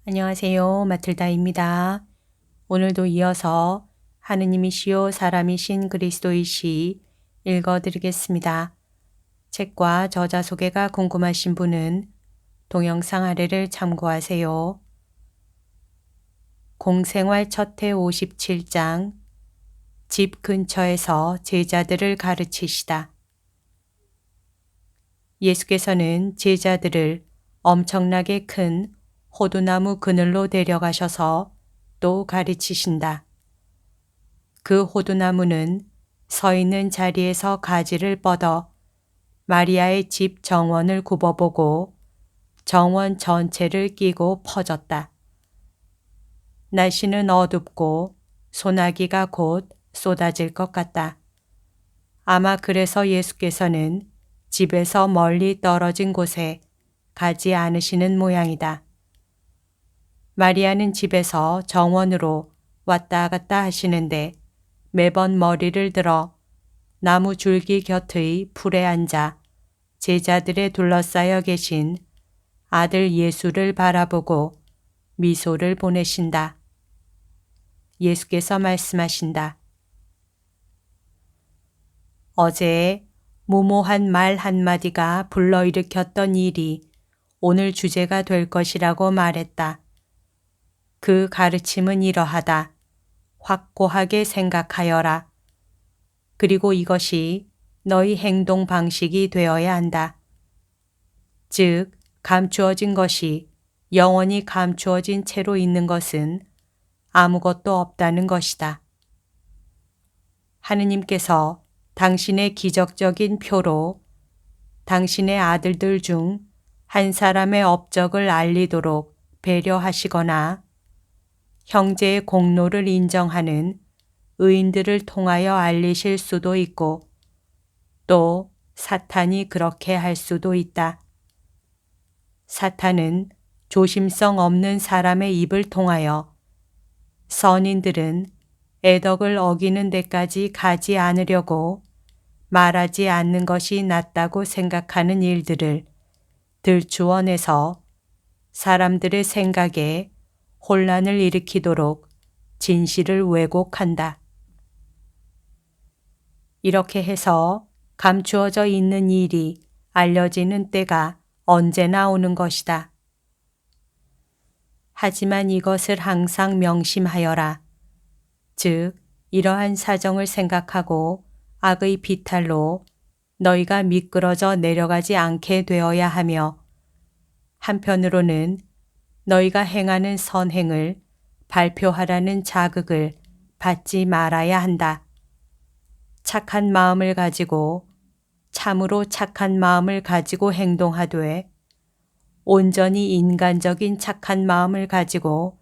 안녕하세요. 마틀다입니다. 오늘도 이어서 하느님이시요 사람이신 그리스도이시 읽어드리겠습니다. 책과 저자 소개가 궁금하신 분은 동영상 아래를 참고하세요. 공생활 첫해 57장 집 근처에서 제자들을 가르치시다. 예수께서는 제자들을 엄청나게 큰 호두나무 그늘로 데려가셔서 또 가르치신다. 그 호두나무는 서 있는 자리에서 가지를 뻗어 마리아의 집 정원을 굽어보고 정원 전체를 끼고 퍼졌다. 날씨는 어둡고 소나기가 곧 쏟아질 것 같다. 아마 그래서 예수께서는 집에서 멀리 떨어진 곳에 가지 않으시는 모양이다. 마리아는 집에서 정원으로 왔다 갔다 하시는데 매번 머리를 들어 나무 줄기 곁의 풀에 앉아 제자들에 둘러싸여 계신 아들 예수를 바라보고 미소를 보내신다. 예수께서 말씀하신다. 어제 무모한 말 한마디가 불러일으켰던 일이 오늘 주제가 될 것이라고 말했다. 그 가르침은 이러하다. 확고하게 생각하여라. 그리고 이것이 너희 행동 방식이 되어야 한다. 즉, 감추어진 것이 영원히 감추어진 채로 있는 것은 아무것도 없다는 것이다. 하느님께서 당신의 기적적인 표로 당신의 아들들 중 한 사람의 업적을 알리도록 배려하시거나 형제의 공로를 인정하는 의인들을 통하여 알리실 수도 있고 또 사탄이 그렇게 할 수도 있다. 사탄은 조심성 없는 사람의 입을 통하여 선인들은 애덕을 어기는 데까지 가지 않으려고 말하지 않는 것이 낫다고 생각하는 일들을 들추어내서 사람들의 생각에 혼란을 일으키도록 진실을 왜곡한다. 이렇게 해서 감추어져 있는 일이 알려지는 때가 언제나 오는 것이다. 하지만 이것을 항상 명심하여라. 즉, 이러한 사정을 생각하고 악의 비탈로 너희가 미끄러져 내려가지 않게 되어야 하며 한편으로는 너희가 행하는 선행을 발표하라는 자극을 받지 말아야 한다. 착한 마음을 가지고 참으로 착한 마음을 가지고 행동하되 온전히 인간적인 착한 마음을 가지고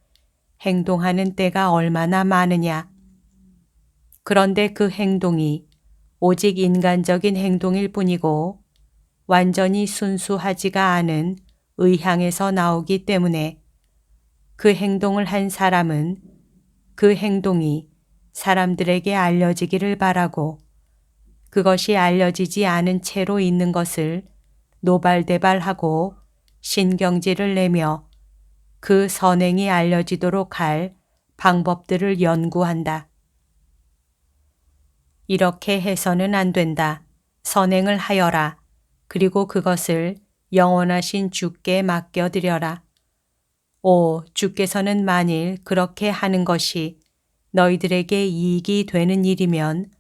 행동하는 때가 얼마나 많으냐. 그런데 그 행동이 오직 인간적인 행동일 뿐이고 완전히 순수하지가 않은 의향에서 나오기 때문에 그 행동을 한 사람은 그 행동이 사람들에게 알려지기를 바라고 그것이 알려지지 않은 채로 있는 것을 노발대발하고 신경질을 내며 그 선행이 알려지도록 할 방법들을 연구한다. 이렇게 해서는 안 된다. 선행을 하여라. 그리고 그것을 영원하신 주께 맡겨드려라. 오, 주께서는 만일 그렇게 하는 것이 너희들에게 이익이 되는 일이면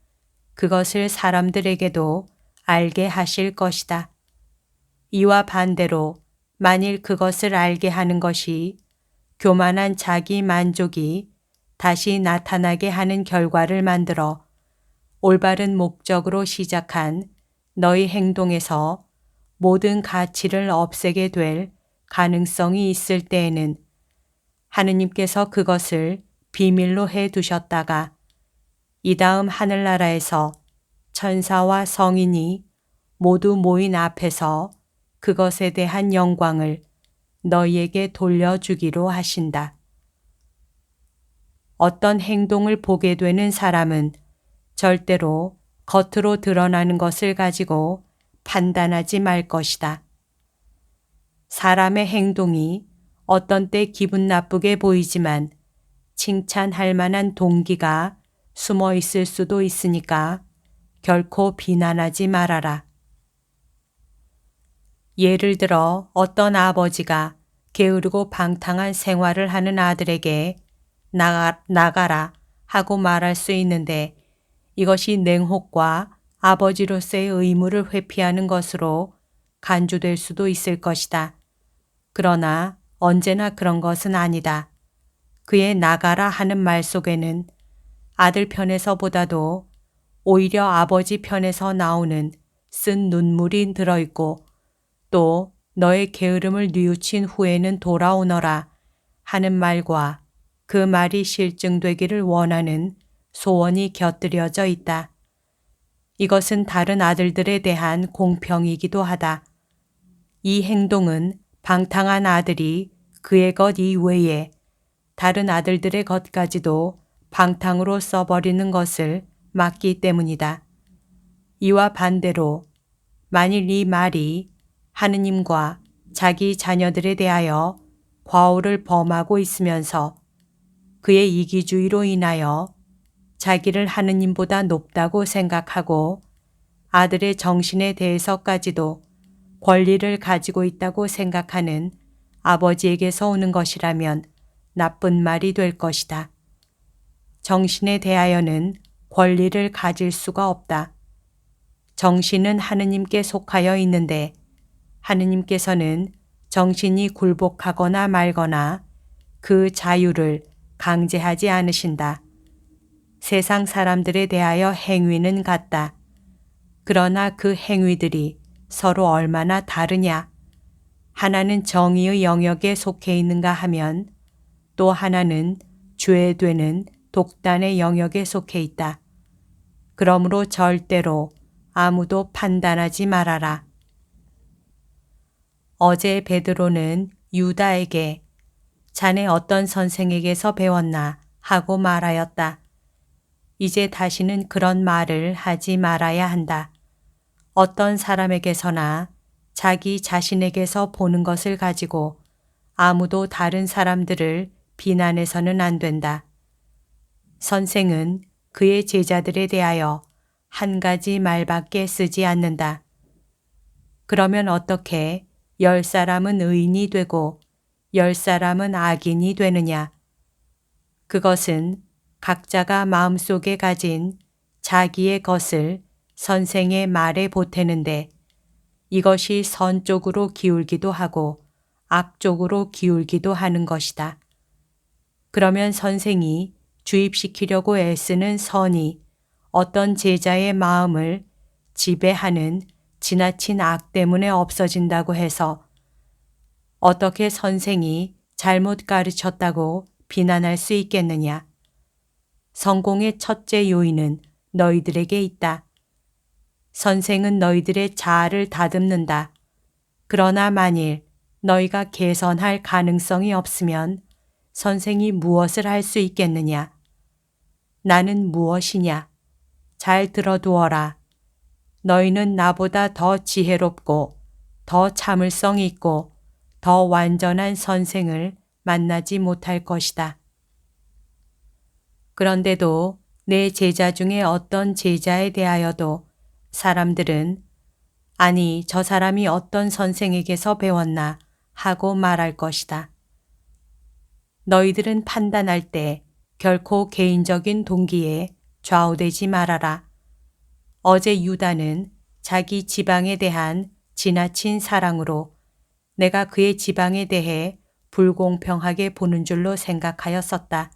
그것을 사람들에게도 알게 하실 것이다. 이와 반대로 만일 그것을 알게 하는 것이 교만한 자기 만족이 다시 나타나게 하는 결과를 만들어 올바른 목적으로 시작한 너희 행동에서 모든 가치를 없애게 될 가능성이 있을 때에는 하느님께서 그것을 비밀로 해 두셨다가 이 다음 하늘나라에서 천사와 성인이 모두 모인 앞에서 그것에 대한 영광을 너희에게 돌려주기로 하신다. 어떤 행동을 보게 되는 사람은 절대로 겉으로 드러나는 것을 가지고 판단하지 말 것이다. 사람의 행동이 어떤 때 기분 나쁘게 보이지만 칭찬할 만한 동기가 숨어 있을 수도 있으니까 결코 비난하지 말아라. 예를 들어 어떤 아버지가 게으르고 방탕한 생활을 하는 아들에게 나가라 하고 말할 수 있는데 이것이 냉혹과 아버지로서의 의무를 회피하는 것으로 간주될 수도 있을 것이다. 그러나 언제나 그런 것은 아니다. 그의 나가라 하는 말 속에는 아들 편에서보다도 오히려 아버지 편에서 나오는 쓴 눈물이 들어있고 또 너의 게으름을 뉘우친 후에는 돌아오너라 하는 말과 그 말이 실증되기를 원하는 소원이 곁들여져 있다. 이것은 다른 아들들에 대한 공평이기도 하다. 이 행동은 방탕한 아들이 그의 것 이외에 다른 아들들의 것까지도 방탕으로 써버리는 것을 막기 때문이다. 이와 반대로 만일 이 말이 하느님과 자기 자녀들에 대하여 과오를 범하고 있으면서 그의 이기주의로 인하여 자기를 하느님보다 높다고 생각하고 아들의 정신에 대해서까지도 권리를 가지고 있다고 생각하는 아버지에게서 오는 것이라면 나쁜 말이 될 것이다. 정신에 대하여는 권리를 가질 수가 없다. 정신은 하느님께 속하여 있는데 하느님께서는 정신이 굴복하거나 말거나 그 자유를 강제하지 않으신다. 세상 사람들에 대하여 행위는 같다. 그러나 그 행위들이 서로 얼마나 다르냐? 하나는 정의의 영역에 속해 있는가 하면 또 하나는 죄되는 독단의 영역에 속해 있다. 그러므로 절대로 아무도 판단하지 말아라. 어제 베드로는 유다에게 자네 어떤 선생에게서 배웠나 하고 말하였다. 이제 다시는 그런 말을 하지 말아야 한다. 어떤 사람에게서나 자기 자신에게서 보는 것을 가지고 아무도 다른 사람들을 비난해서는 안 된다. 선생은 그의 제자들에 대하여 한 가지 말밖에 쓰지 않는다. 그러면 어떻게 10사람은 의인이 되고 10사람은 악인이 되느냐? 그것은 각자가 마음속에 가진 자기의 것을 선생의 말에 보태는데 이것이 선 쪽으로 기울기도 하고 악 쪽으로 기울기도 하는 것이다. 그러면 선생이 주입시키려고 애쓰는 선이 어떤 제자의 마음을 지배하는 지나친 악 때문에 없어진다고 해서 어떻게 선생이 잘못 가르쳤다고 비난할 수 있겠느냐? 성공의 첫째 요인은 너희들에게 있다. 선생은 너희들의 자아를 다듬는다. 그러나 만일 너희가 개선할 가능성이 없으면 선생이 무엇을 할 수 있겠느냐? 나는 무엇이냐? 잘 들어두어라. 너희는 나보다 더 지혜롭고 더 참을성 있고 더 완전한 선생을 만나지 못할 것이다. 그런데도 내 제자 중에 어떤 제자에 대하여도 사람들은 아니 저 사람이 어떤 선생에게서 배웠나 하고 말할 것이다. 너희들은 판단할 때 결코 개인적인 동기에 좌우되지 말아라. 어제 유다는 자기 지방에 대한 지나친 사랑으로 내가 그의 지방에 대해 불공평하게 보는 줄로 생각하였었다.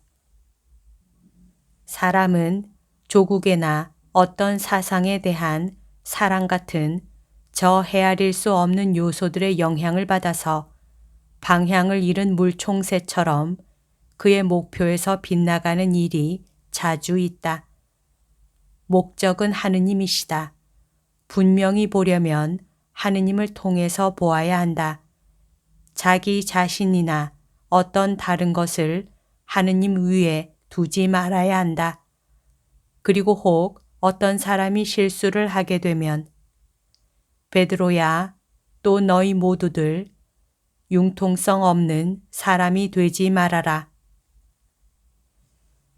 사람은 조국에나 어떤 사상에 대한 사랑 같은 저 헤아릴 수 없는 요소들의 영향을 받아서 방향을 잃은 물총새처럼 그의 목표에서 빗나가는 일이 자주 있다. 목적은 하느님이시다. 분명히 보려면 하느님을 통해서 보아야 한다. 자기 자신이나 어떤 다른 것을 하느님 위에 두지 말아야 한다. 그리고 혹 어떤 사람이 실수를 하게 되면 베드로야 또 너희 모두들 융통성 없는 사람이 되지 말아라.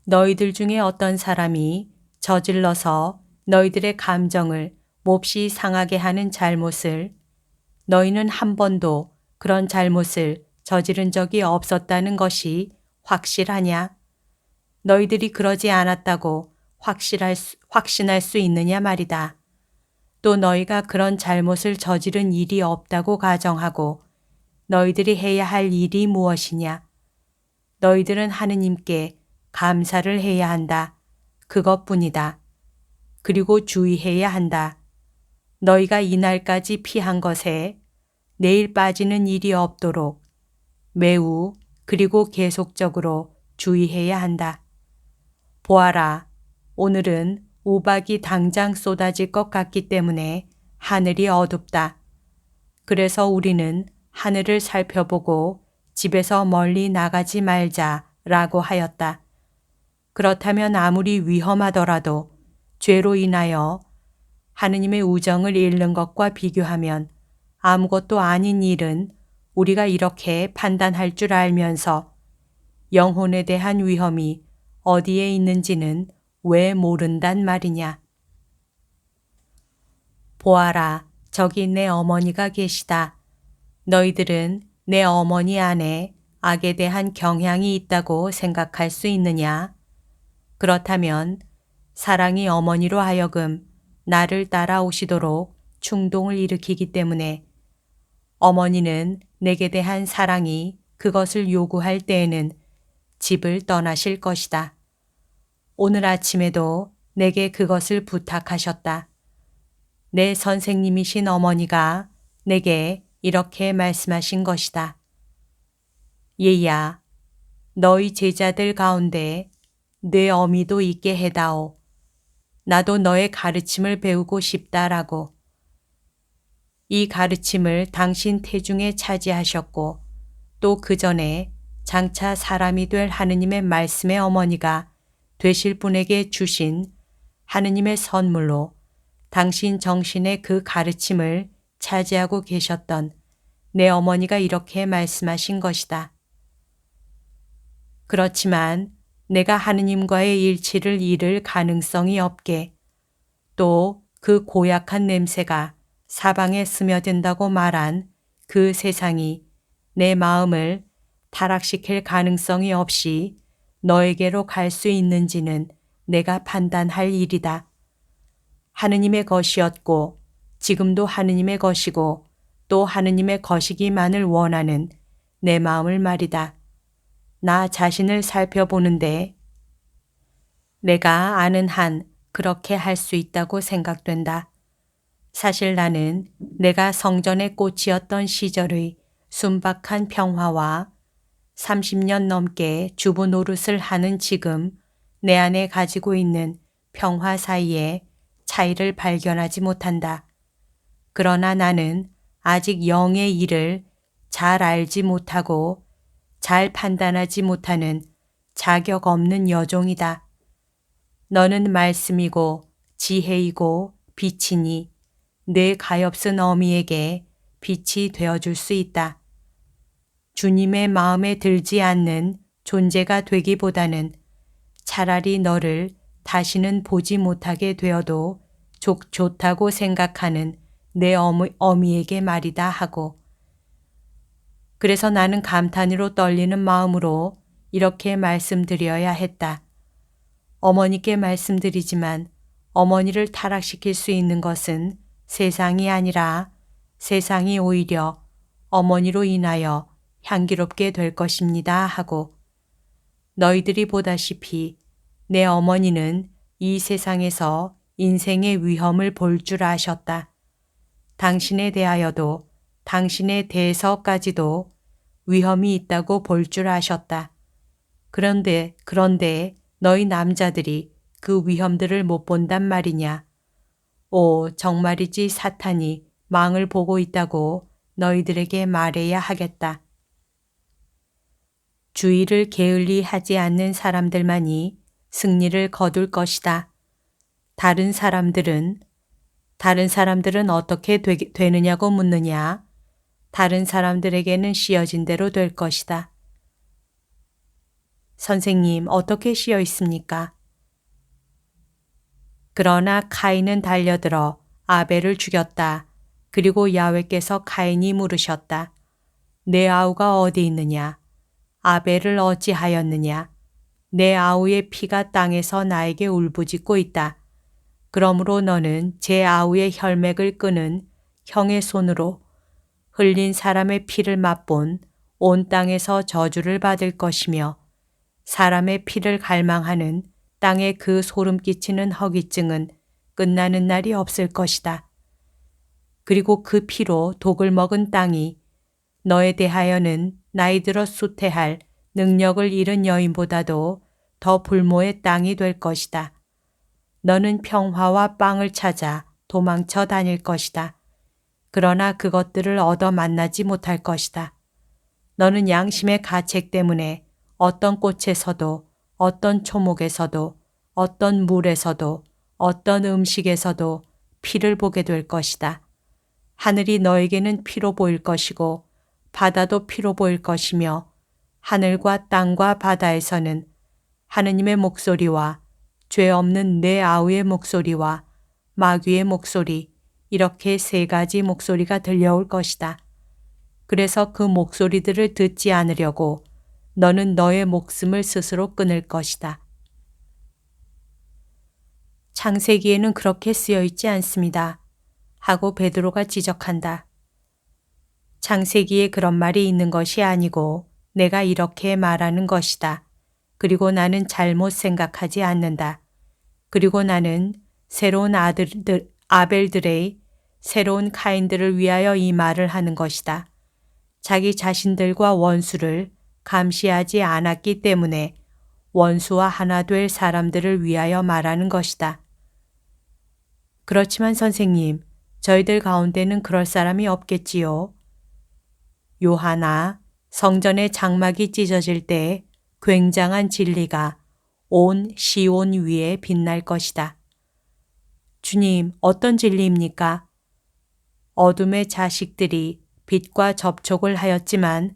너희들 중에 어떤 사람이 저질러서 너희들의 감정을 몹시 상하게 하는 잘못을 너희는 한 번도 그런 잘못을 저지른 적이 없었다는 것이 확실하냐? 너희들이 그러지 않았다고 확신할 수 있느냐 말이다. 또 너희가 그런 잘못을 저지른 일이 없다고 가정하고 너희들이 해야 할 일이 무엇이냐? 너희들은 하느님께 감사를 해야 한다. 그것뿐이다. 그리고 주의해야 한다. 너희가 이날까지 피한 것에 내일 빠지는 일이 없도록 매우 그리고 계속적으로 주의해야 한다. 보아라, 오늘은 우박이 당장 쏟아질 것 같기 때문에 하늘이 어둡다. 그래서 우리는 하늘을 살펴보고 집에서 멀리 나가지 말자라고 하였다. 그렇다면 아무리 위험하더라도 죄로 인하여 하느님의 우정을 잃는 것과 비교하면 아무것도 아닌 일은 우리가 이렇게 판단할 줄 알면서 영혼에 대한 위험이 어디에 있는지는 왜 모른단 말이냐. 보아라, 저기 내 어머니가 계시다. 너희들은 내 어머니 안에 악에 대한 경향이 있다고 생각할 수 있느냐? 그렇다면 사랑이 어머니로 하여금 나를 따라오시도록 충동을 일으키기 때문에 어머니는 내게 대한 사랑이 그것을 요구할 때에는 집을 떠나실 것이다. 오늘 아침에도 내게 그것을 부탁하셨다. 내 선생님이신 어머니가 내게 이렇게 말씀하신 것이다. 얘야, 너희 제자들 가운데 내 어미도 있게 해다오. 나도 너의 가르침을 배우고 싶다라고. 이 가르침을 당신 태중에 차지하셨고 또 그 전에 장차 사람이 될 하느님의 말씀의 어머니가 되실 분에게 주신 하느님의 선물로 당신 정신의 그 가르침을 차지하고 계셨던 내 어머니가 이렇게 말씀하신 것이다. 그렇지만 내가 하느님과의 일치를 잃을 가능성이 없게 또 그 고약한 냄새가 사방에 스며든다고 말한 그 세상이 내 마음을 타락시킬 가능성이 없이 너에게로 갈 수 있는지는 내가 판단할 일이다. 하느님의 것이었고 지금도 하느님의 것이고 또 하느님의 것이기만을 원하는 내 마음을 말이다. 나 자신을 살펴보는데 내가 아는 한 그렇게 할 수 있다고 생각된다. 사실 나는 내가 성전의 꽃이었던 시절의 순박한 평화와 30년 넘게 주부 노릇을 하는 지금 내 안에 가지고 있는 평화 사이에 차이를 발견하지 못한다. 그러나 나는 아직 영의 일을 잘 알지 못하고 잘 판단하지 못하는 자격 없는 여종이다. 너는 말씀이고 지혜이고 빛이니 내 가엾은 어미에게 빛이 되어줄 수 있다. 주님의 마음에 들지 않는 존재가 되기보다는 차라리 너를 다시는 보지 못하게 되어도 좋다고 생각하는 내 어미에게 말이다 하고 그래서 나는 감탄으로 떨리는 마음으로 이렇게 말씀드려야 했다. 어머니께 말씀드리지만 어머니를 타락시킬 수 있는 것은 세상이 아니라 세상이 오히려 어머니로 인하여 향기롭게 될 것입니다 하고 너희들이 보다시피 내 어머니는 이 세상에서 인생의 위험을 볼 줄 아셨다. 당신에 대하여도 당신에 대해서까지도 위험이 있다고 볼 줄 아셨다. 그런데 너희 남자들이 그 위험들을 못 본단 말이냐. 오, 정말이지 사탄이 망을 보고 있다고 너희들에게 말해야 하겠다. 주의를 게을리 하지 않는 사람들만이 승리를 거둘 것이다. 다른 사람들은 어떻게 되느냐고 묻느냐? 다른 사람들에게는 씌어진 대로 될 것이다. 선생님, 어떻게 씌어 있습니까? 그러나 카인은 달려들어 아벨을 죽였다. 그리고 야훼께서 카인이 물으셨다. 내 아우가 어디 있느냐? 아벨을 어찌하였느냐? 내 아우의 피가 땅에서 나에게 울부짖고 있다. 그러므로 너는 제 아우의 혈맥을 끄는 형의 손으로 흘린 사람의 피를 맛본 온 땅에서 저주를 받을 것이며 사람의 피를 갈망하는 땅에 그 소름 끼치는 허기증은 끝나는 날이 없을 것이다. 그리고 그 피로 독을 먹은 땅이 너에 대하여는 나이 들어 수태할 능력을 잃은 여인보다도 더 불모의 땅이 될 것이다. 너는 평화와 빵을 찾아 도망쳐 다닐 것이다. 그러나 그것들을 얻어 만나지 못할 것이다. 너는 양심의 가책 때문에 어떤 꽃에서도 어떤 초목에서도 어떤 물에서도 어떤 음식에서도 피를 보게 될 것이다. 하늘이 너에게는 피로 보일 것이고 바다도 피로 보일 것이며 하늘과 땅과 바다에서는 하느님의 목소리와 죄 없는 내 아우의 목소리와 마귀의 목소리 이렇게 세 가지 목소리가 들려올 것이다. 그래서 그 목소리들을 듣지 않으려고 너는 너의 목숨을 스스로 끊을 것이다. 창세기에는 그렇게 쓰여 있지 않습니다. 하고 베드로가 지적한다. 창세기에 그런 말이 있는 것이 아니고 내가 이렇게 말하는 것이다. 그리고 나는 잘못 생각하지 않는다. 그리고 나는 새로운 아벨들의 새로운 카인들을 위하여 이 말을 하는 것이다. 자기 자신들과 원수를 감시하지 않았기 때문에 원수와 하나 될 사람들을 위하여 말하는 것이다. 그렇지만 선생님, 저희들 가운데는 그럴 사람이 없겠지요. 요하나, 성전의 장막이 찢어질 때 굉장한 진리가 온 시온 위에 빛날 것이다. 주님, 어떤 진리입니까? 어둠의 자식들이 빛과 접촉을 하였지만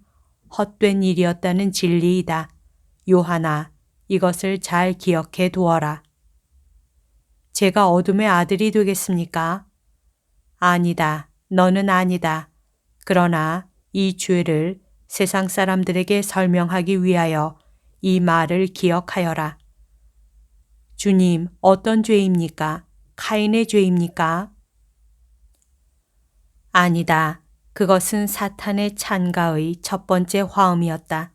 헛된 일이었다는 진리이다. 요하나, 이것을 잘 기억해 두어라. 제가 어둠의 아들이 되겠습니까? 아니다. 너는 아니다. 그러나 이 죄를 세상 사람들에게 설명하기 위하여 이 말을 기억하여라. 주님, 어떤 죄입니까? 카인의 죄입니까? 아니다. 그것은 사탄의 찬가의 첫 번째 화음이었다.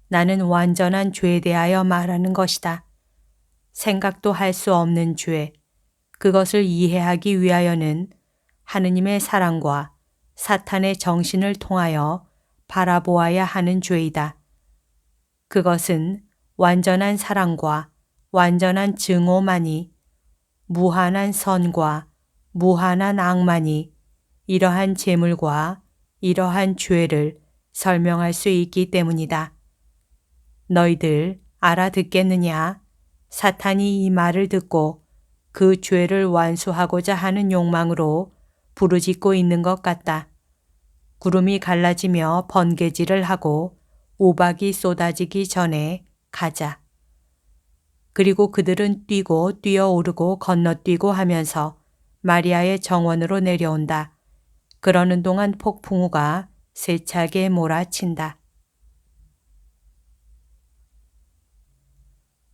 나는 완전한 죄에 대하여 말하는 것이다. 생각도 할 수 없는 죄. 그것을 이해하기 위하여는 하느님의 사랑과 사탄의 정신을 통하여 바라보아야 하는 죄이다. 그것은 완전한 사랑과 완전한 증오만이 무한한 선과 무한한 악만이 이러한 재물과 이러한 죄를 설명할 수 있기 때문이다. 너희들 알아듣겠느냐? 사탄이 이 말을 듣고 그 죄를 완수하고자 하는 욕망으로 부르짖고 있는 것 같다. 구름이 갈라지며 번개질을 하고 우박이 쏟아지기 전에 가자. 그리고 그들은 뛰고 뛰어오르고 건너뛰고 하면서 마리아의 정원으로 내려온다. 그러는 동안 폭풍우가 세차게 몰아친다.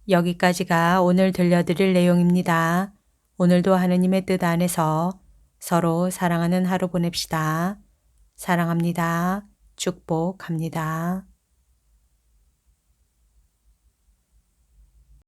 여기까지가 오늘 들려드릴 내용입니다. 오늘도 하느님의 뜻 안에서 서로 사랑하는 하루 보냅시다. 사랑합니다. 축복합니다.